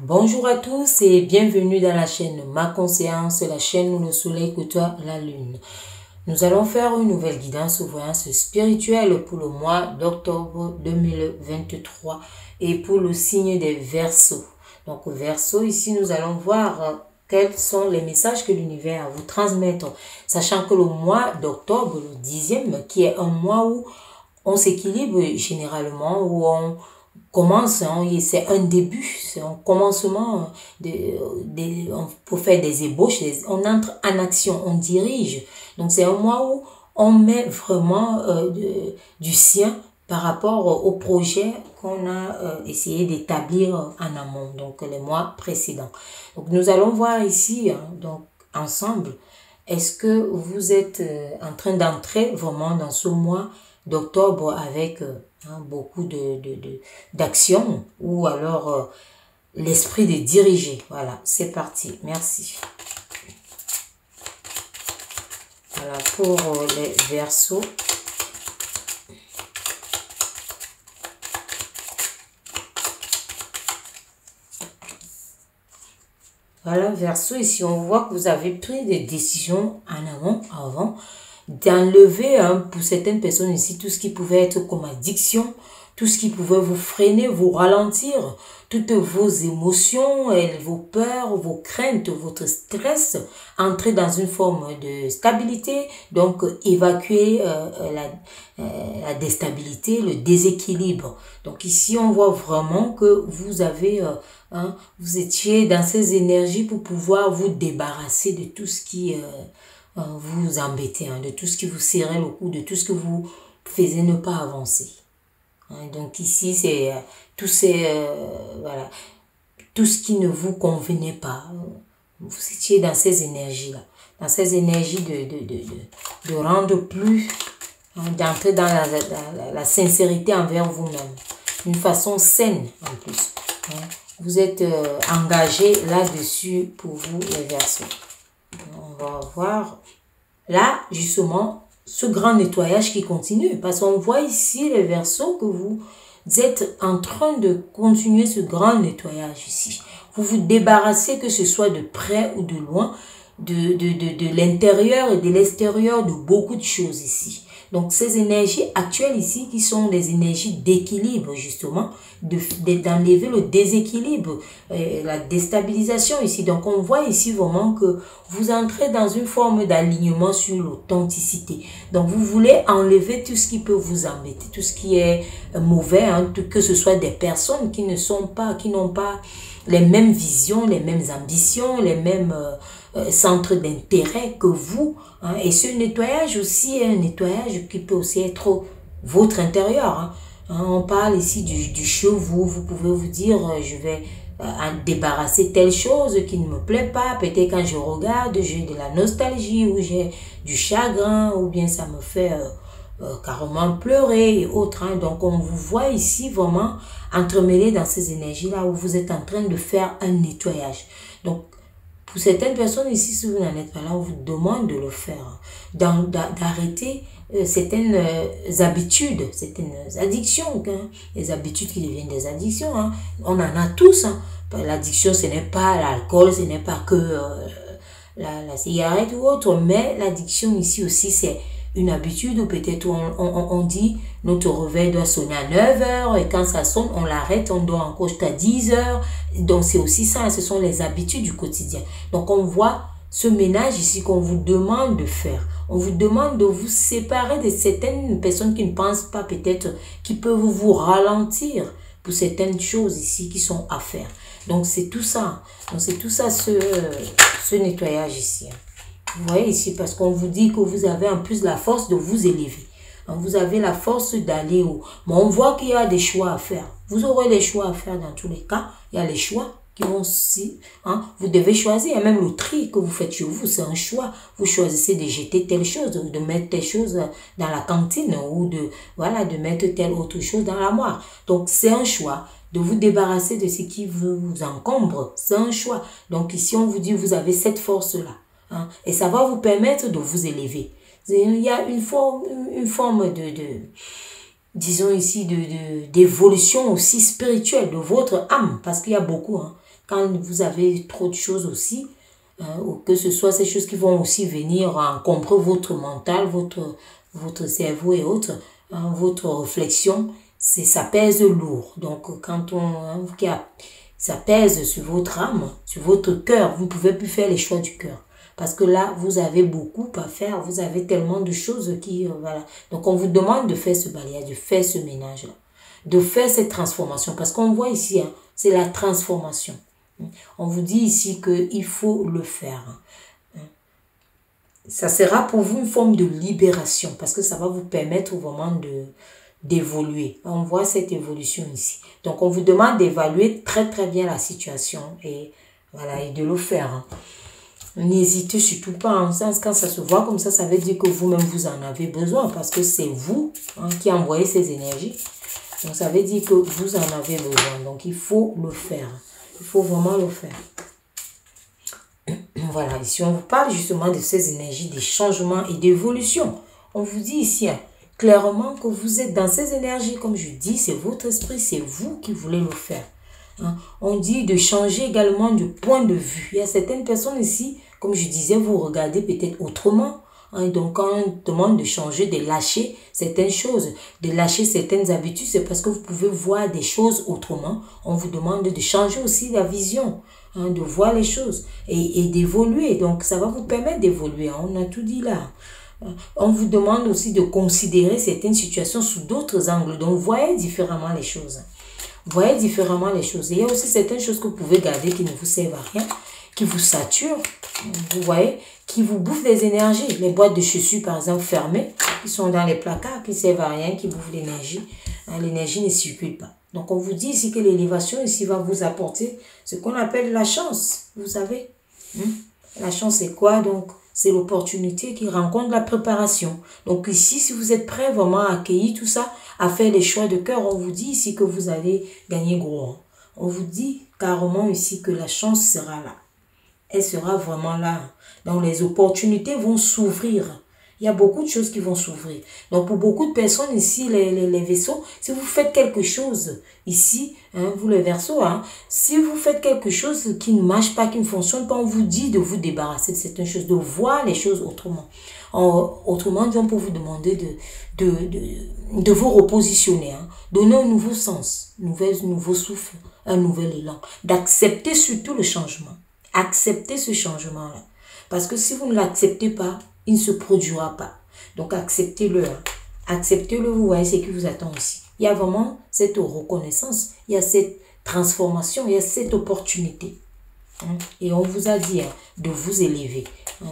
Bonjour à tous et bienvenue dans la chaîne Ma Conscience, la chaîne où le soleil côtoie la lune. Nous allons faire une nouvelle guidance ou voyance spirituelle pour le mois d'octobre 2023 et pour le signe des Verseaux. Donc Verseau, ici nous allons voir quels sont les messages que l'univers vous transmettre, sachant que le mois d'octobre, le 10e, qui est un mois où on s'équilibre généralement, où on commence, hein, c'est un début, c'est un commencement, pour faire des ébauches, on entre en action, on dirige. Donc c'est un mois où on met vraiment du sien par rapport au projet qu'on a essayé d'établir en amont, donc les mois précédents. Donc nous allons voir ici, hein, donc ensemble, est-ce que vous êtes en train d'entrer vraiment dans ce mois d'octobre avec beaucoup d'actions ou alors l'esprit de diriger. Voilà, c'est parti. Merci. Voilà pour les Verseaux. Voilà, Verseau, ici on voit que vous avez pris des décisions en amont, avant, d'enlever pour certaines personnes ici tout ce qui pouvait être comme addiction, tout ce qui pouvait vous freiner, vous ralentir, toutes vos émotions, vos peurs, vos craintes, votre stress, entrer dans une forme de stabilité, donc évacuer la déstabilité, le déséquilibre. Donc ici, on voit vraiment que vous avez, vous étiez dans ces énergies pour pouvoir vous débarrasser de tout ce qui vous embêtait, de tout ce qui vous serrait le cou, de tout ce que vous faisait ne pas avancer. Donc ici, c'est voilà, tout ce qui ne vous convenait pas. Vous étiez dans ces énergies-là, dans ces énergies de rendre plus, d'entrer dans la sincérité envers vous-même, d'une façon saine en plus. Vous êtes engagé là-dessus pour vous, les Verseaux. On va voir là, justement, ce grand nettoyage qui continue. Parce qu'on voit ici, les Verseaux, que vous êtes en train de continuer ce grand nettoyage ici. Vous vous débarrassez, que ce soit de près ou de loin, de l'intérieur et de l'extérieur, de beaucoup de choses ici. Donc, ces énergies actuelles ici, qui sont des énergies d'équilibre, justement, d'enlever le déséquilibre, la déstabilisation ici. Donc, on voit ici vraiment que vous entrez dans une forme d'alignement sur l'authenticité. Donc, vous voulez enlever tout ce qui peut vous embêter, tout ce qui est mauvais, que ce soit des personnes qui n'ont pas les mêmes visions, les mêmes ambitions, les mêmes centres d'intérêt que vous. Et ce nettoyage aussi est un nettoyage qui peut aussi être votre intérieur. On parle ici du chez vous. Vous pouvez vous dire, je vais débarrasser telle chose qui ne me plaît pas. Peut-être quand je regarde, j'ai de la nostalgie ou j'ai du chagrin ou bien ça me fait carrément pleurer et autres. Donc on vous voit ici vraiment entremêlé dans ces énergies-là où vous êtes en train de faire un nettoyage. Donc pour certaines personnes ici, si vous n'en êtes pas là, on vous demande de le faire, d'arrêter certaines habitudes, certaines addictions, les habitudes qui deviennent des addictions. On en a tous. L'addiction, ce n'est pas l'alcool, ce n'est pas que la cigarette ou autre, mais l'addiction ici aussi, c'est une habitude où peut-être on dit notre réveil doit sonner à 9 heures et quand ça sonne, on l'arrête, on dort encore jusqu'à 10 heures. Donc c'est aussi ça, ce sont les habitudes du quotidien. Donc on voit ce ménage ici qu'on vous demande de faire. On vous demande de vous séparer de certaines personnes qui ne pensent pas peut-être, qui peuvent vous ralentir pour certaines choses ici qui sont à faire. Donc c'est tout ça. Donc c'est tout ça ce nettoyage ici. Vous voyez ici, parce qu'on vous dit que vous avez en plus la force de vous élever. Vous avez la force d'aller haut. Mais on voit qu'il y a des choix à faire. Vous aurez les choix à faire dans tous les cas. Il y a les choix qui vont aussi. Vous devez choisir. Il y a même le tri que vous faites chez vous. C'est un choix. Vous choisissez de jeter telle chose, de mettre telle chose dans la cantine ou de mettre telle autre chose dans l'armoire. Donc c'est un choix. De vous débarrasser de ce qui vous encombre. C'est un choix. Donc ici on vous dit vous avez cette force-là. Et ça va vous permettre de vous élever. Il y a une forme disons ici, d'évolution aussi spirituelle de votre âme. Parce qu'il y a beaucoup Quand vous avez trop de choses aussi, ou que ce soit ces choses qui vont aussi venir encombrer votre mental, votre cerveau et autres, votre réflexion, ça pèse lourd. Donc, quand ça pèse sur votre âme, sur votre cœur, vous ne pouvez plus faire les choix du cœur. Parce que là, vous avez beaucoup à faire, vous avez tellement de choses qui, voilà. Donc, on vous demande de faire ce balayage, de faire ce ménage-là, de faire cette transformation. Parce qu'on voit ici, hein, c'est la transformation. On vous dit ici qu'il faut le faire. Ça sera pour vous une forme de libération parce que ça va vous permettre vraiment d'évoluer. On voit cette évolution ici. Donc, on vous demande d'évaluer très très bien la situation et, voilà, et de le faire. N'hésitez surtout pas. En sens, quand ça se voit comme ça veut dire que vous-même vous en avez besoin parce que c'est vous qui envoyez ces énergies. Donc, ça veut dire que vous en avez besoin. Donc, il faut le faire. Il faut vraiment le faire. Voilà, ici on vous parle justement de ces énergies, des changements et d'évolution. On vous dit ici clairement que vous êtes dans ces énergies, comme je dis, c'est votre esprit, c'est vous qui voulez le faire. On dit de changer également de point de vue. Il y a certaines personnes ici, comme je disais, vous regardez peut-être autrement. Donc, quand on demande de changer, de lâcher certaines choses, de lâcher certaines habitudes, c'est parce que vous pouvez voir des choses autrement. On vous demande de changer aussi la vision, de voir les choses et d'évoluer. Donc, ça va vous permettre d'évoluer. On a tout dit là. On vous demande aussi de considérer certaines situations sous d'autres angles. Donc, voyez différemment les choses. Voyez différemment les choses. Et il y a aussi certaines choses que vous pouvez garder qui ne vous servent à rien, qui vous saturent, vous voyez, qui vous bouffent des énergies. Les boîtes de chaussures, par exemple, fermées, qui sont dans les placards, qui ne servent à rien, qui bouffent l'énergie. L'énergie ne circule pas. Donc, on vous dit ici que l'élévation ici va vous apporter ce qu'on appelle la chance, vous savez. La chance, c'est quoi? Donc, c'est l'opportunité qui rencontre la préparation. Donc, ici, si vous êtes prêt vraiment à accueillir tout ça, à faire les choix de cœur, on vous dit ici que vous allez gagner gros. On vous dit carrément ici que la chance sera là. Elle sera vraiment là. Donc, les opportunités vont s'ouvrir. Il y a beaucoup de choses qui vont s'ouvrir. Donc, pour beaucoup de personnes ici, les vaisseaux, si vous faites quelque chose ici, vous les verseaux, si vous faites quelque chose qui ne marche pas, qui ne fonctionne pas, on vous dit de vous débarrasser de certaines choses, de voir les choses autrement. Autrement, on peut vous demander de vous repositionner, donner un nouveau sens, un nouveau souffle, un nouvel élan, d'accepter surtout le changement. Acceptez ce changement-là. Parce que si vous ne l'acceptez pas, il ne se produira pas. Donc, acceptez-le. Acceptez-le, vous voyez ce qui vous attend ici. Il y a vraiment cette reconnaissance, il y a cette transformation, il y a cette opportunité. Et on vous a dit de vous élever.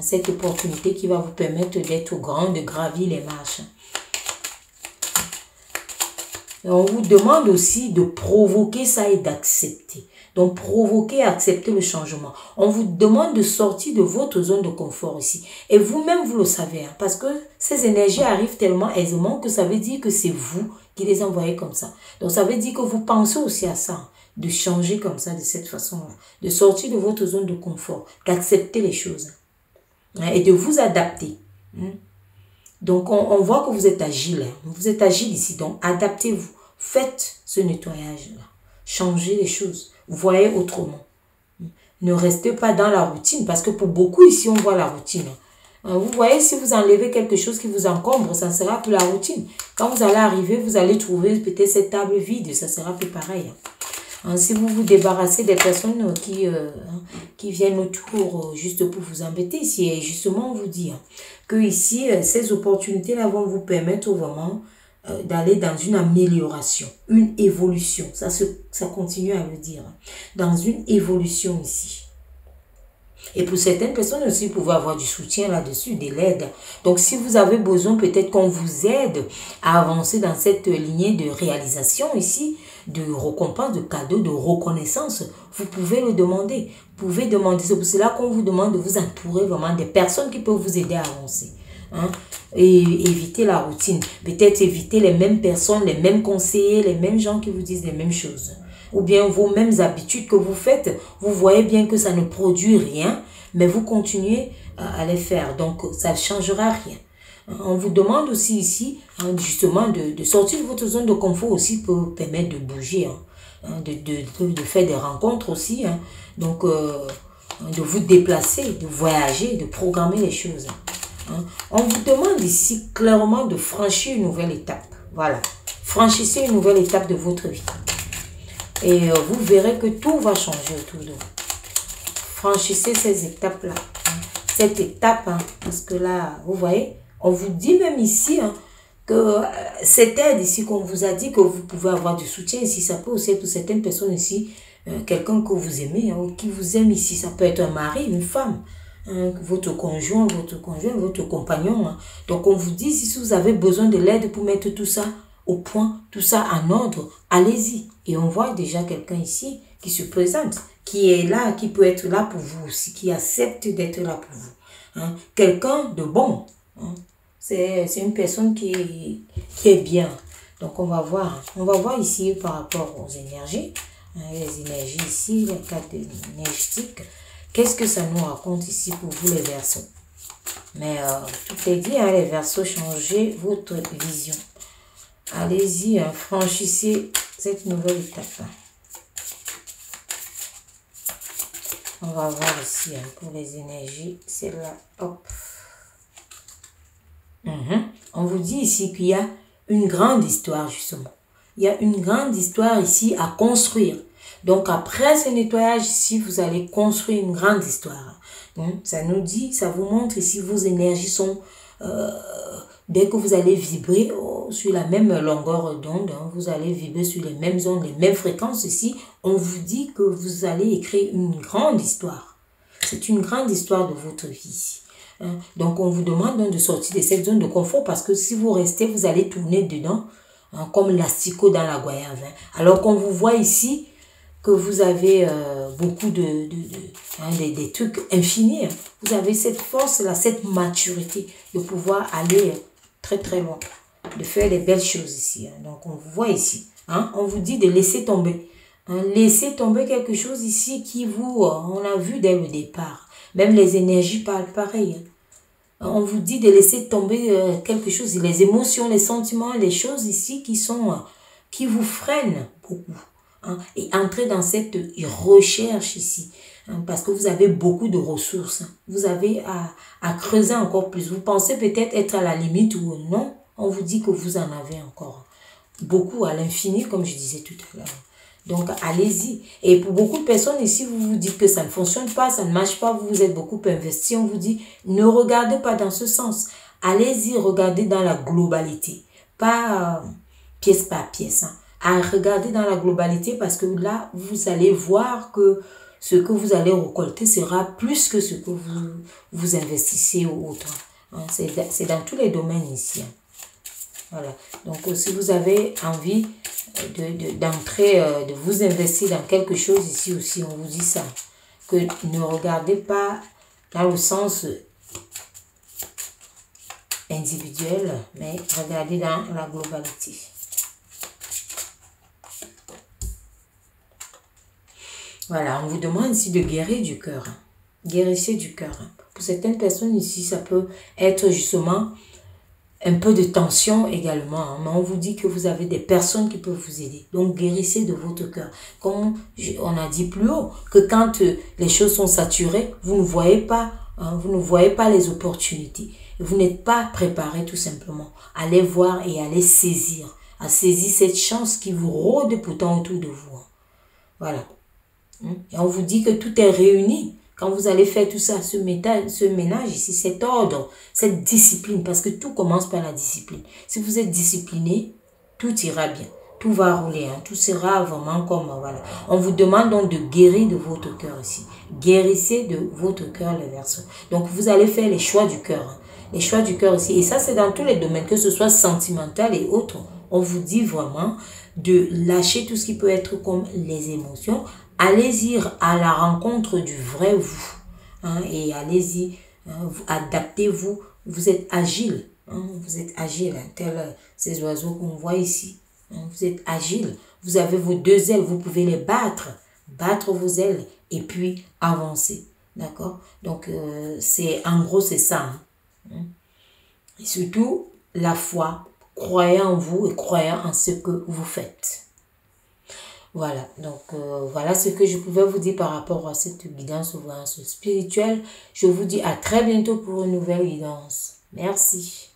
Cette opportunité qui va vous permettre d'être grand, de gravir les marches. Et on vous demande aussi de provoquer ça et d'accepter. Donc, provoquer et accepter le changement. On vous demande de sortir de votre zone de confort ici. Et vous-même, vous le savez. Parce que ces énergies arrivent tellement aisément que ça veut dire que c'est vous qui les envoyez comme ça. Donc, ça veut dire que vous pensez aussi à ça. De changer comme ça, de cette façon-là. De sortir de votre zone de confort. D'accepter les choses. Et de vous adapter. Donc, on voit que vous êtes agile. Vous êtes agile ici. Donc, adaptez-vous. Faites ce nettoyage-là. Changez les choses. Voyez autrement. Ne restez pas dans la routine. Parce que pour beaucoup ici, on voit la routine. Vous voyez, si vous enlevez quelque chose qui vous encombre, ça ne sera plus la routine. Quand vous allez arriver, vous allez trouver peut-être cette table vide. Ça sera plus pareil. Si vous vous débarrassez des personnes qui viennent autour juste pour vous embêter, ici, et justement, on vous dit que ici, ces opportunités-là vont vous permettre vraiment d'aller dans une amélioration, une évolution. Ça continue à le dire. Dans une évolution ici. Et pour certaines personnes aussi, vous pouvez avoir du soutien là-dessus, de l'aide. Donc, si vous avez besoin peut-être qu'on vous aide à avancer dans cette lignée de réalisation ici, de récompense, de cadeaux, de reconnaissance, vous pouvez le demander. Vous pouvez demander. C'est pour cela qu'on vous demande de vous entourer vraiment des personnes qui peuvent vous aider à avancer. Et éviter la routine. Peut-être éviter les mêmes personnes, les mêmes conseillers, les mêmes gens qui vous disent les mêmes choses. Ou bien vos mêmes habitudes que vous faites, vous voyez bien que ça ne produit rien, mais vous continuez à les faire. Donc, ça ne changera rien. On vous demande aussi ici, justement, de sortir de votre zone de confort aussi pour permettre de bouger. hein, de faire des rencontres aussi. Hein. Donc, de vous déplacer, de voyager, de programmer les choses. Hein. On vous demande ici clairement de franchir une nouvelle étape. Voilà. Franchissez une nouvelle étape de votre vie. Et vous verrez que tout va changer autour de vous. Franchissez ces étapes-là. Hein. Cette étape, hein, parce que là, vous voyez, on vous dit même ici hein, que cette aide ici qu'on vous a dit que vous pouvez avoir du soutien ici, ça peut aussi être pour certaines personnes ici, quelqu'un que vous aimez, hein, qui vous aime ici. Ça peut être un mari, une femme, hein, votre conjoint, votre compagnon. Hein. Donc on vous dit, si vous avez besoin de l'aide pour mettre tout ça au point, tout ça en ordre, allez-y. Et on voit déjà quelqu'un ici qui se présente, qui est là, qui peut être là pour vous aussi, qui accepte d'être là pour vous. Hein. Quelqu'un de bon. Hein. C'est une personne qui est bien. Donc on va voir ici par rapport aux énergies. Hein, les énergies ici, les cartes énergétiques. Qu'est-ce que ça nous raconte ici pour vous les Verseaux? Mais tout est dit, hein, les Verseaux, changez votre vision. Allez-y, hein, franchissez cette nouvelle étape. Hein. On va voir ici hein, pour les énergies. C'est là, hop. On vous dit ici qu'il y a une grande histoire justement. Il y a une grande histoire ici à construire. Donc après ce nettoyage ici, vous allez construire une grande histoire. Ça nous dit, ça vous montre ici vos énergies sont... dès que vous allez vibrer sur la même longueur d'onde, hein, vous allez vibrer sur les mêmes ondes, les mêmes fréquences ici, on vous dit que vous allez écrire une grande histoire. C'est une grande histoire de votre vie ici. Hein. Donc on vous demande donc de sortir de cette zone de confort parce que si vous restez, vous allez tourner dedans hein, comme l'asticot dans la goyave. Hein. Alors qu'on vous voit ici que vous avez beaucoup des trucs infinis. Hein. Vous avez cette force-là, cette maturité de pouvoir aller très très loin, de faire des belles choses ici. Hein. Donc on vous voit ici. Hein. On vous dit de laisser tomber. Hein. Laissez tomber quelque chose ici qui vous... on a vu dès le départ. Même les énergies parlent pareil. Hein. On vous dit de laisser tomber quelque chose. Les émotions, les sentiments, les choses ici qui vous freinent beaucoup. Hein, et entrer dans cette recherche ici. Hein, parce que vous avez beaucoup de ressources. Hein. Vous avez à creuser encore plus. Vous pensez peut-être être à la limite ou non. On vous dit que vous en avez encore beaucoup à l'infini, comme je disais tout à l'heure. Donc, allez-y. Et pour beaucoup de personnes ici, vous vous dites que ça ne fonctionne pas, ça ne marche pas, vous vous êtes beaucoup investi. On vous dit, ne regardez pas dans ce sens. Allez-y, regardez dans la globalité. Pas pièce par pièce. Hein. À regarder dans la globalité parce que là, vous allez voir que ce que vous allez récolter sera plus que ce que vous investissez ou autre. Hein, c'est dans tous les domaines ici. Hein. Voilà. Donc, si vous avez envie d'entrer, de vous investir dans quelque chose ici aussi, on vous dit ça. Que ne regardez pas dans le sens individuel, mais regardez dans la globalité. Voilà, on vous demande ici de guérir du cœur. Hein. Guérissez du cœur. Hein. Pour certaines personnes ici, ça peut être justement un peu de tension également. Hein. Mais on vous dit que vous avez des personnes qui peuvent vous aider. Donc, guérissez de votre cœur. Comme on a dit plus haut, que quand les choses sont saturées, vous ne voyez pas, hein, vous ne voyez pas les opportunités. Vous n'êtes pas préparé tout simplement. Allez voir et allez saisir. À saisir cette chance qui vous rôde pourtant autour de vous. Hein. Voilà. Et on vous dit que tout est réuni. Quand vous allez faire tout ça, ce ménage ici, cet ordre, cette discipline, parce que tout commence par la discipline. Si vous êtes discipliné, tout ira bien. Tout va rouler, hein, tout sera vraiment comme, voilà. On vous demande donc de guérir de votre cœur ici. Guérissez de votre cœur les Verseaux. Donc vous allez faire les choix du cœur. Hein, les choix du cœur ici. Et ça, c'est dans tous les domaines, que ce soit sentimental et autres. On vous dit vraiment de lâcher tout ce qui peut être comme les émotions. Allez-y à la rencontre du vrai vous. Hein, et allez-y, hein, adaptez-vous. Vous êtes agile. Hein, vous êtes agile, hein, tels ces oiseaux qu'on voit ici. Hein, vous êtes agile. Vous avez vos deux ailes. Vous pouvez les battre. Battre vos ailes et puis avancer. D'accord? Donc, en gros, c'est ça. Hein. Et surtout, la foi. Croyez en vous et croyez en ce que vous faites. Voilà, donc voilà ce que je pouvais vous dire par rapport à cette guidance ou voyance spirituelle. Je vous dis à très bientôt pour une nouvelle guidance. Merci.